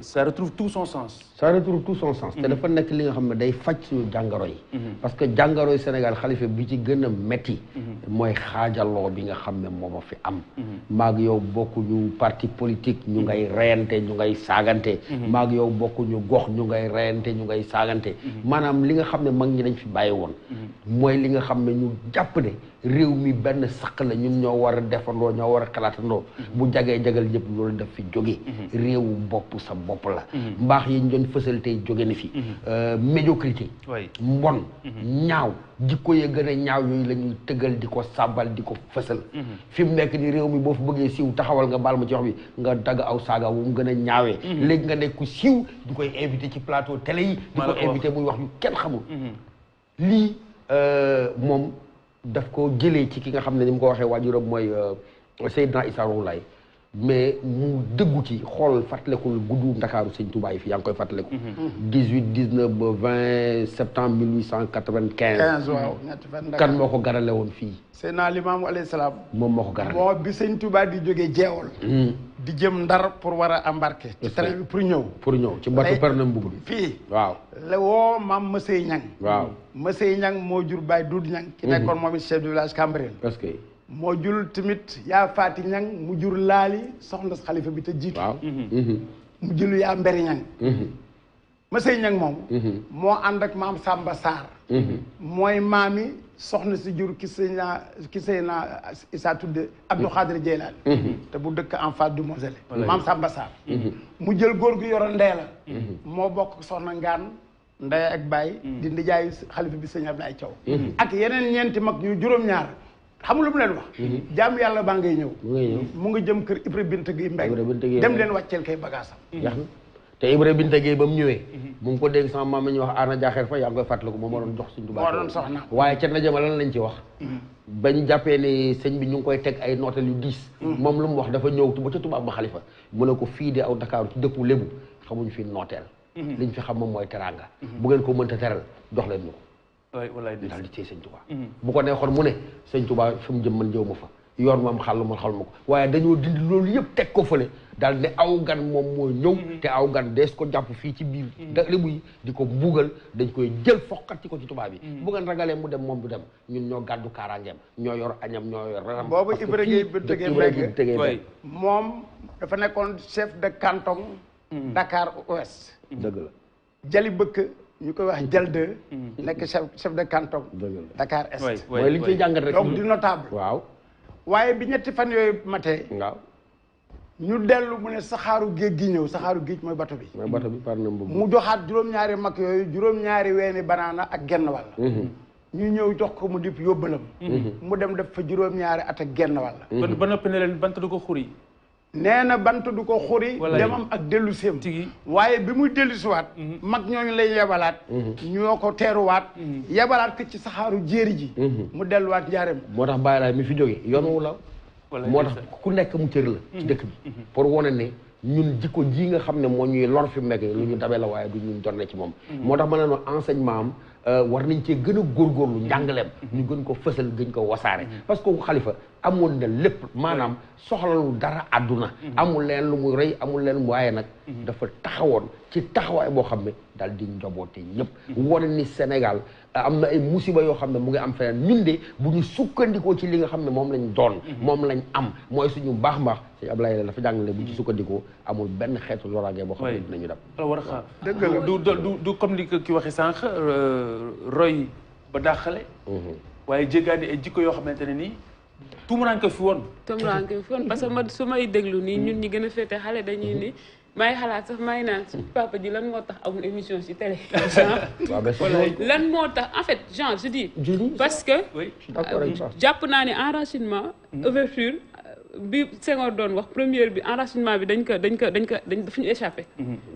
ça retrouve tout son sens. ça retrouve tout son sens. te dafa nekk li nga xam ne day faj suñu jàngoro yi. parce que jàngoro yi Sénégal xalifa bi ci gën a metti mooy xaajaloo bi nga xam ne moom a fi am. maag yow bokkuñu parti politique ñu ngay reyante ñu ngay saagante. maag yow bokkuñu gox ñu ngay reyante ñu ngay saagante. maanaam li nga xam ne mag ñi dañ fi bàyyi woon. mooy li nga xam ne ñu jàpp ne réew mi benn saq la ñun ñoo war a defandoo ñoo war a xalaatandoo. bu jagee jagal ñëpp loolu daf fi jóge. réewu bopp sa bopp la. mbaax yi ñu doon fësal tey jóge na fi. médiocrité. mbon ñaaw jikko ya gën a ñaaw yooyu la ñuy tëggal di ko sàbbal di ko fësal. fi mu nekk ni réew mi boo fi bëggee siiw taxawal nga baal ma ci wax bi nga dagg aw saaga wu mu gën a ñaawee. léegi nga nekk ku siiw di koy invité ci plateau télé yi. di ko invité muy wax yu kenn xamul. lii moom daf ko jëlee ci ki nga xam ne ni mu ko waxee waajuram mooy Seydina Issa Rouhou Laye mais mu dëggu ci xool fàttalekul guddu Ndakaaru Sëñ Touba yi fi yaa ngi koy fàttaleku. 18 19 ba 20 septembre 1895. waaw ñetti fan Dakar kan moo ko garale woon fii. Seydina Limaamu alayhi salaam. moom moo ko garale. moo bi Sëñ Touba di jógee jeewal. di jëm Ndar pour war a embarquer. ci train bi pour ñëw. pour ñëw ci bateau Pernambouc bi. fii waaw. la woo maam Masey Ñang. waaw Masey Ñang moo jur Baye Doudou Ñang. ki nekkoon moom it chef de village Cambérène. parce que. moo jur tamit yaa Faati Ñang mu jur laali soxna xalifa bi te jiitu. waaw. mu jëlu yaa Mberi Ñang. Masey Ñang moom. moo ànd ak maam Samba Sarr. mooy maami soxna si jur ki sëy naa Issa tudde Abdou Khadir Jeylaani. te bu dëkk en face du Moselle. maam Samba Sarr. mu jël góor gu yoroon ndey la. moo bokk soxna Ngaan ndey ak baay. di ndijaayu xalifa bi sëñ Ablaye Thiaw. ak yeneen ñeenti mag ñu juróom-ñaar. xamul lu mu leen wax. jaamu yàlla baa ngay ñëw. mu nga jëm kër Ibra Binta Gueye Mbaye. dem leen wàcceel kay bagaasam. te Ibra Binta Gueye ba mu ñëwee. mu ngi ko dégg sama maam mi ñuy wax Arna Diakher fa yaa ngi koy fàttaliku moom moo doon jox Sëñ Tuubaa. moo doon soxna. waaye ca ndaje ma lan lañ ci wax. bañ jàppee ne sëñ bi ñu ngi koy teg ay nootal yu diis. moom lu mu wax dafa ñëw ba ca tubaab ba xalifa mu ne ko fii de aw Dakar ci dëkku lébu xamuñu fi nooteel. liñ fi xam moom mooy teraanga. bu ngeen ko mënta teral jox leen ñu ko. wallaay daal di téye Sëñ Tuubaa. bu ko neexoon mu ne Sëñ Tuubaa fi mu jëm man jëw ma fa yoon moom xàll ma xal ma ko waaye dañoo dindi loolu yëpp teg ko fële daal ne aw gan moom mooy ñëw te aw gan dees ko jàpp fii ci biir da lébu yi di ko mbuugal dañ koy jël foqati ko ci tubaab yi bu ngeen ragalee mu dem moom du dem ñun ñoo gàddu kaaraangeem ñoo yor añam ñoo yor ranam boobu Ibra Gueye Mbengue moom dafa nekkoon chef de canton Dakar Ouest dëgg la jali bëkk ñu koy wax jël de nekk chef de canton Dakar Est mooy li ñu ciy jàngat rek donc di notable waaw waaye bi ñetti fan yooyu matee waaw ñu dellu mu ne saxaaru géej gi ñëw saxaaru géej mooy bato bi mooy bato bi par na mu joxaat juróom-ñaari mag yooyu juróom-ñaari weeni banaana ak genn wàll ñu ñëw jox ko mu dip yóbbalam mu dem def fa juróom-ñaari at ak genn wàll ba noppi ne leen bant du ko xuri nee na bant du ko xuri demam ak dellu séem waaye bi muy dellu siwaat mag ñooñu lay yebalaat ñoo ko teeruwaat yebalaat ko ci saxaaru jéeri ji mu delluwaat njaareem moo tax bàyyi laay mi fi jóge yoon wu la moo tax ku nekk mu cër la ci dëkk bi pour wane ne ñun jikko ji nga xam ne moo ñuy lor fi mu nekk lu ñu dabee la waaye du ñun donne ci moom moo tax ma ne noonu enseignement am war nañ cee gën a góorgóorlu njàngaleem ñu gën ko fësal gën ko wasaare parce que xalifa amoon na lépp maanaam soxlalu dara àdduna amul leen lu mu rëy amul leen waaye nag dafa taxawoon ci taxawaay boo xam ne daal di njoboote ñëpp wane ni Sénégal am na ay musiba yoo xam ne mu ngi am feneen ñun de bu ñu sukkandikoo ci li nga xam ne moom lañ doon moom lañ am mooy suñu baax sëñ Ablaye dafa jàngale bu ci sukkandikoo amul benn xeetu loraange boo xam ne dinañu dem war a du comme ni ki waxee sànq roy ba dàqale waaye jéggaani ay jikko yoo xamante ne nii tumuraanke fi woon parce que man su may déglu nii ñun ñi gën a féete xale dañuy ni may xalaat sax may naan si papa ji lan moo tax amul émission si télé lan moo tax en fait genre je dis parce que jàpp naa ne enracinement ouverture bi Senghor doon wax première bi enracinement bi dañ dafa ñu échappé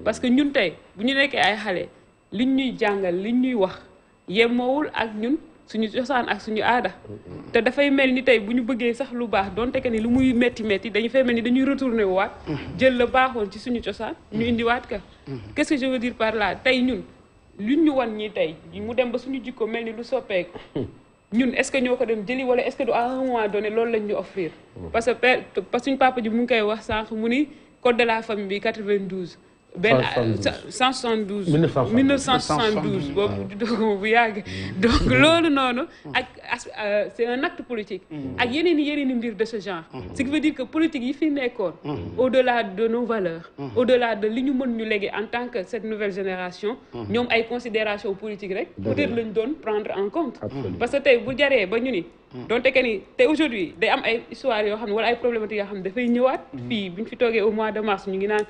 parce que ñun tey bu ñu nekkee ay xale liñ ñuy jàngal liñ ñuy wax yemoowul ak ñun suñu cosaan ak suñu aada te dafay mel ni tey bu ñu bëggee sax lu baax donte que ni lu muy métti dañu fay mel ni dañuy retourné waat jël la baaxoon ci suñu cosaan ñu indiwaat ka qu'est-ce que je veux dire par là tey ñun luñ ñu wan ñi tey mu dem ba suñu jikko mel ni lu soppeeku ñun est-ce que ñoo ko dem jëli wala est-ce que à un moment donné loolu lañ ñu offrir parce que suñu papa ji mu ngi koy wax sànq mu ni code de la famille bi 92 benn 172 1972 boobu juddoo bu yàgg donc loolu noonu ak c'est un acte politique ak yeneen i mbir de ce genre ce qui veut dire que politique yi fi nekkoon au-delà de nos valeurs au-delà de li ñu mën ñu léegi en tant que cette nouvelle génération ñoom ay considération politique rek peut-être lañ doon prendre en compte parce que tey bu jaree ba ñu ni donte que ni te aujourd'hui day am ay histoire yoo xam ne wala ay problématiques yoo xam ne dafay ñëwaat fii bu ñu fi toogee au mois de mars ñu ngi naan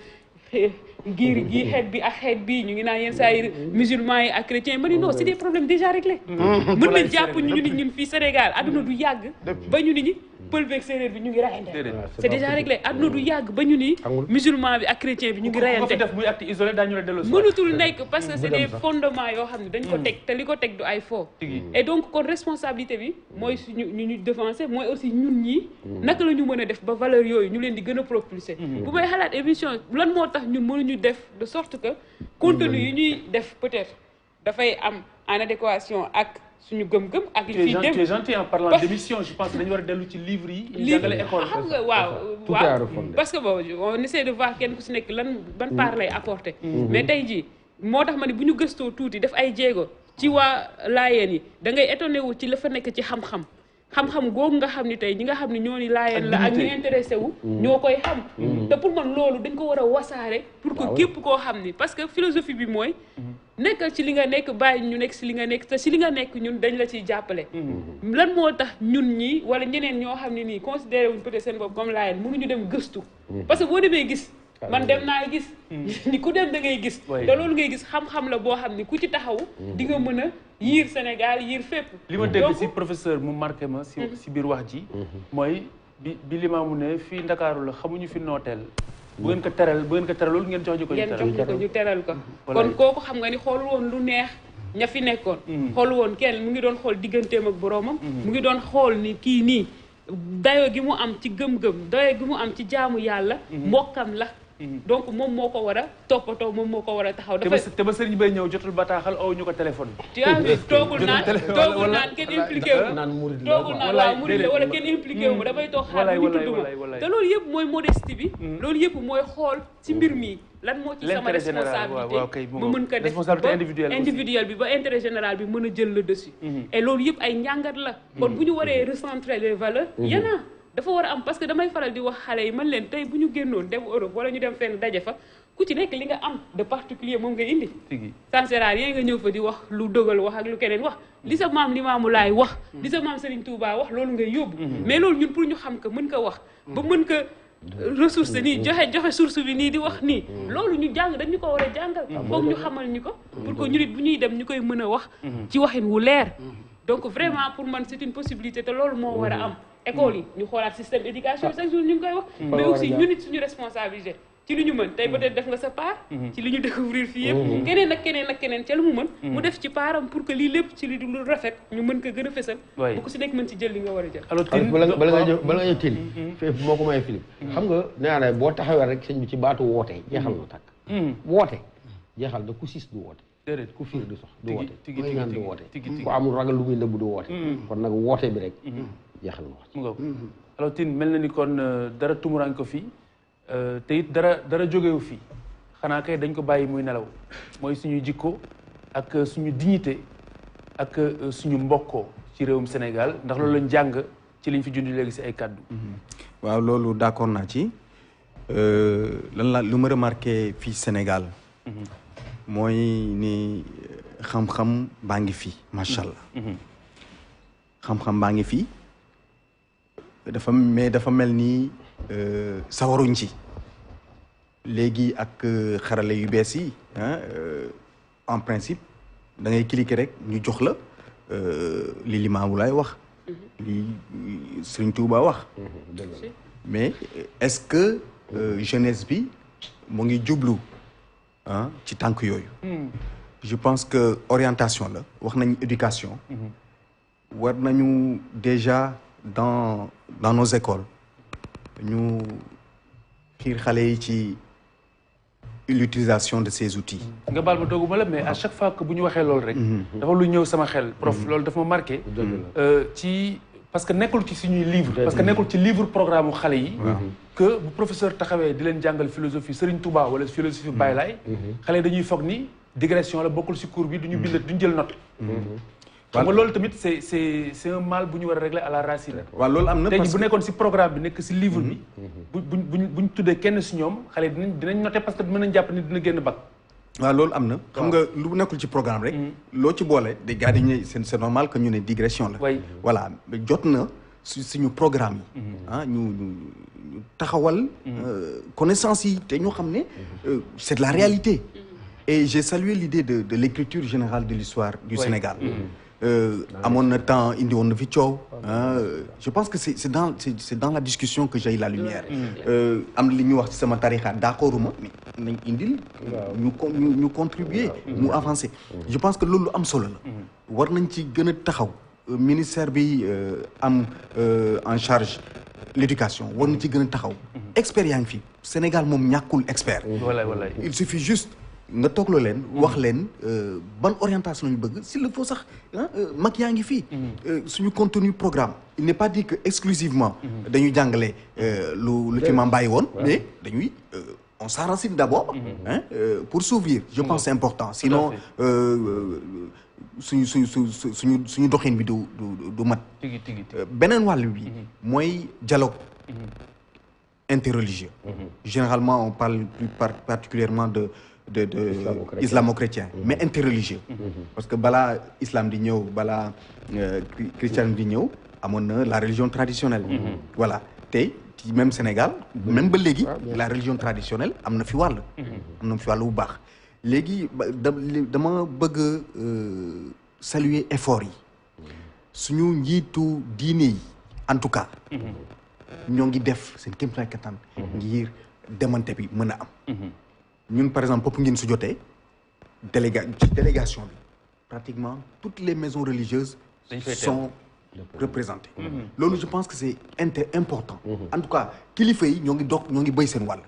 giir gii xeet bi ak xeet bii ñu ngi naan yenn saa yi musulmans yi ak chrétiens yi ma ni non c'est des problèmes déjà réglés mën nañ jàpp ñu ni ñun fii Sénégal adduna du yàgg ba ñu ni ñi pël beeg séeréer bi ñu ngi rayante c'est déjà réglé adduna du yàgg ba ñu ni musulman bi ak chrétien bi ñu ngi rayante mënutul nekk parce que c'est des fondements yoo xam ne dañ ko teg te li ko teg du ay faux et donc kon responsabilité bi mooy suñu ñu défenser mooy aussi ñun ñii naka la ñu mën a def ba valeur yooyu ñu leen di gën a propulser bu may xalaat émission lan moo tax ñun mënuñu def de sorte que contenu yi ñuy def peut-être dafay am en adéquation ak suñu gëm-gëm ak li fi dem tu es gentil en parlant d'émission je pense que dañu war a dellu ci livre yi jàngale école xam nga waaw parce que bon on essaie de voir kenn ku si nekk lan ban part lay apporter mais tey jii moo tax ma ne bu ñu gëstoo tuuti def ay jéego ci waa laayeen yi da ngay étonné wu ci la fa nekk ci xam-xam googu nga xam ni tey ñi nga xam ne ñoo ni laayeen la ak ñi intéressé wu ñoo koy xam te pour man loolu dañ ko war a wasaare pour que képp koo xam ni parce que philosophie bi mooy nekkal ci li nga nekk bàyyi ñu nekk si li nga nekk te si li nga nekk ñun dañ la ciy jàppale lan moo tax ñun ñi wala ñeneen ñoo xam ne nii considéré wuñ peut-être seen bopp comme laayeen mënuñu dem gëstu parce que boo demee gis man dem naa gis ni ku dem da ngay gis te loolu ngay gis xam-xam la boo xam ni ku ci taxaw di nga mën a yiir Sénégal yiir fépp li ma dégg si professeur mu marqué ma si biir wax ji mooy bi Limaamu ne fii Ndakaaru la xamuñu fi nooteel bu ngeen ko teral loolu ngeen jox ñu ko ñu teral ko kon kooku xam nga ni xoolul woon lu neex ña fi nekkoon xoolul woon kenn mu ngi doon xool digganteem ak boroomam mu ngi doon xool ni kii nii dayo gi mu am ci gëm-gëm dayo gi mu am ci jaamu yàlla mbokkam la donc moom moo ko war a toppatoo moom moo ko war a taxaw te ba sëriñ bay ñëw jotul bataaxal aw ñu ko téléphone tu as vu toogul naan kenn impliqué wu toogul naan waaw murid la wala kenn impliqué wu damay toog xaar ñu tudd ma te loolu yëpp mooy modestie bi loolu yëpp mooy xool ci mbir mi lan moo ci sama responsabilité ba mën ko def individuel bi ba intérêt général bi mën a jël le dessus et loolu yëpp ay njàngat la kon bu ñu waree recentrer les valeurs yana dafa war a am parce que damay faral di wax xale yi man leen tey bu ñu génnoon dem Europe wala ñu dem fenn daje fa ku ci nekk li nga am de particulier moom nga indi ça ne sert à rien nga ñëw fa di wax lu dogal wax ak lu keneen wax li sa maam Limaamu Laay wax li sa maam Serigne Touba wax loolu ngay yóbbu mais loolu ñun pour ñu xam ko mën ko wax ba mën ko ressource nii joxe source bi nii di wax nii loolu ñu jàng dañu ko war a jàngal foog ñu xamal ñu ko pour que ñu nit bu ñuy dem ñu koy mën a wax ci waxin wu leer donc vraiment pour man c'est une possibilité te loolu moo war a am école yi ñu xoolaat système d'éducation chaque jour ñu ngi koy wax mais aussi ñu nit suñu responsabilité ci li ñu mën tey peut-être def nga sa part ci li ñu découvrir fii yëpp keneen ak keneen ca lu mu mën mu def ci paaram pour que lii lépp ci li lu rafet ñu mën ko gën a fësal bu ko si nekk mën ci jël li nga war a jël alors bala nga ñëw Tine fépp moo ko may Philippe xam nga nee naa boo taxawee rek sëñ bi ci baatu woote jeexal na tàkk woote jeexal na ku siis du woote déedéet ku fiir du sax du woote mooy ngaan du woote ku amul ragal lu muy nëbb du woote kon nag woote bi rek jeexal na wax alors Tine mel na ni kon dara tumuraan ko fii te it dara jógewu fii xanaa kay dañ ko bàyyi muy nelaw mooy suñu jikko ak suñu dignité ak suñu mbokkoo ci réewum Sénégal ndax loolu lañ jàng ci liñ fi junj léegi si ay kàddu waaw loolu d'accord naa ci lan la lu ma remarqué fii Sénégal mooy ni xam-xam baa ngi fii macha allah xam-xam baa ngi fii dafa mel ni sawaruñ ci léegi ak xarale yu bees yi en principe da ngay cliquer rek ñu jox la li Limaamu Laay wax li Sëriñ Tuuba wax mais est-ce que jeunesse bi mu ngi jublu ci tànk yooyu je pense que orientation la wax nañ éducation war nañu déjà dans nos écoles ñu xiir xale yi ci l'utilisation de ces outils. nga baal ma dooguma la mais à chaque fois que bu ñu waxee loolu rek dafa lu ñëw sama xel prof loolu dafa ma marqué ci parce que nekkul ci suñuy livre parce que nekkul ci livre programme xale yi que bu professeur taxawee di leen jàngal philosophie Serigne Touba wala philosophie Baye Laye xale yi dañuy foog ni digression la bokkul si cours bi duñu bind duñu jël note xam nga loolu tamit c'est un mal bu ñu war a régler à la racine waaw loolu am na tey bu nekkoon si programme bi nekk si livre bi buñ tuddee kenn si ñoom xale yi dinañ noter parce que mën nañ jàpp ni dina génn bac waaw loolu am na xam nga lu nekkul ci programme rek loo ci boole des gars dañuy c'est normal que ñu ne digression la voilà jot na suñu programme yi ñu taxawal connaissance yi te ñoo xam ne c'est de la réalité et j'ai salué l'idée de l'écriture générale de l'histoire du Sénégal amoon na temps indi woon na fi coow je pense que c'est dans la discussion que j'ai la lumière am li ñuy wax ci sama tarixa d'accorduma mais nañ indil ñu contribuer mu avancer je pense que loolu am solo la war nañ ci gën a taxaw ministère bi am en charge l'éducation war nañ ci gën a taxaw expert yaa ngi fi Sénégal moom ñàkkul expert il suffit juste nga toogloo leen wax leen ban orientation ñu bëgg s'il le faut sax mag yaa ngi fii suñu contenu programme il n'est pas dit que exclusivement dañuy jàngale lu fi ma bàyyi woon mais dañuy on s'enracine d'abord pour s'ouvrir je pense c'est important sinon suñu doxin bi du mat beneen wàll bi mooy dialogue interreligieux généralement on parle plus particulièrement de islamo-chrétien mais interreligieux parce que balaa islam di ñëw balaa christianisme di ñëw amoon na la religion traditionnelle voilà te ci même Sénégal même ba léegi la religion traditionnelle am na fi wàll bu baax léegi dama bëgg saluer effort yi suñu njiitu diine yi en tout cas ñoo ngi def seen kéemtalaay kattan ngir demante bi mën a am ñun par exemple Popenguine su jotee délégation bi pratiquement toutes les maisons religieuses sont représentées loolu je pense que c'est important en tout cas kilifa yi ñoo ngi béy seen wàll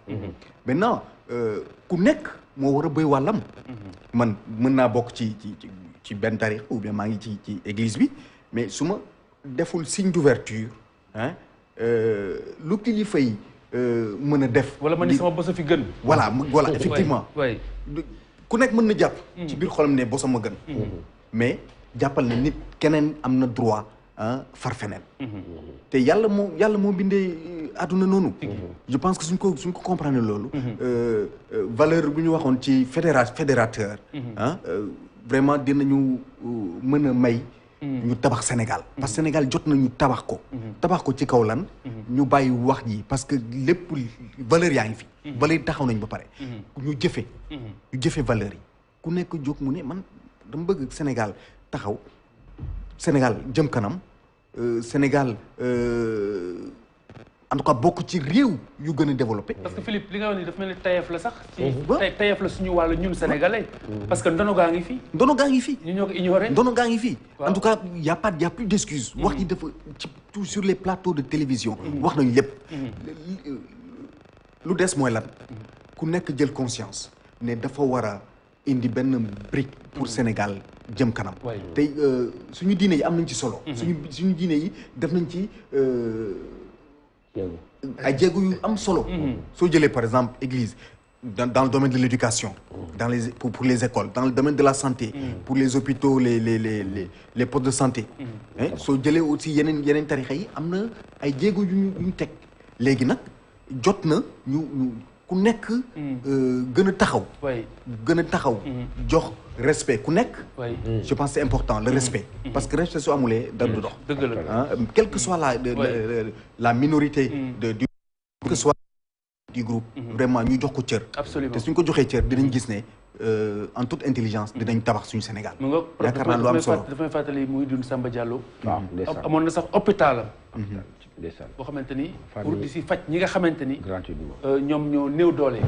maintenant ku nekk moo war a béy wàllam man mën naa bokk ci benn tarix ou bien maa ngi ci église bi mais su ma deful signe d'ouverture lu kilifa yi mën a def wala man ni sama bosa fi gën voilà effectivement ku nekk mën na jàpp ci biir xolam ne bosam a gën mais jàppal ne nit keneen am na droit far feneen te yàlla moo bindee àdduna noonu je pense que suñ ko comprendre loolu valeur bu ñu waxoon ci fédérateur vraiment dinañu mën a may ñu tabax Sénégal parce que Sénégal jot nañu tabax ko ci kaw lan ñu bàyyi wax ji parce que lépp valeur yaa ngi fi valeur yi taxaw nañu ba pare ñu jëfe valeur yi ku nekk jóg mu ne man dama bëgg Sénégal taxaw Sénégal jëm kanam Sénégal en tout cas bokk ci réew yu gën a développé. parce que Philippe li nga wax ni dafa mel ni tayef la sax. ci tayef la suñu wàllu ñun sénégalais. parce que ndono gaa ngi fi. ñu ñoo ko ignoré. ndono gaa ngi fi. en tout cas y' a plus d'excuses. wax ji dafa ci tout sur les plateaux de télévision. wax nañu lépp. lu des mooy lan. ku nekk jël conscience ne dafa war a indi benn brique pour Sénégal jëm kanam. tey suñu diine yi am nañ ci solo. suñu diine yi def nañ ci. ay jéego yu am solo. soo jëlee par exemple église dans le domaine de l'éducation pour les écoles dans le domaine de la santé pour les hôpitaux les postes de santé soo jëlee aussi yeneen tarixa yi am na ay jéego yu ñu teg léegi nag jot na ñu ku nekk gën a taxaw jox respect ku nekk je pense c'est important le respect parce que respect soo amulee dara du dox quelle que soit la minorité du groupe vraiment ñu jox ko cër te suñ ko joxee cër dinañ gis ne en toute intelligence dinañ tabax suñu Sénégal yaakaar naa lu am solo dafay fàttali muy dund Samba Diallo amoon na sax hôpitalam boo xamante ni pour di si faj ñi nga xamante ni ñoom ñoo néew doole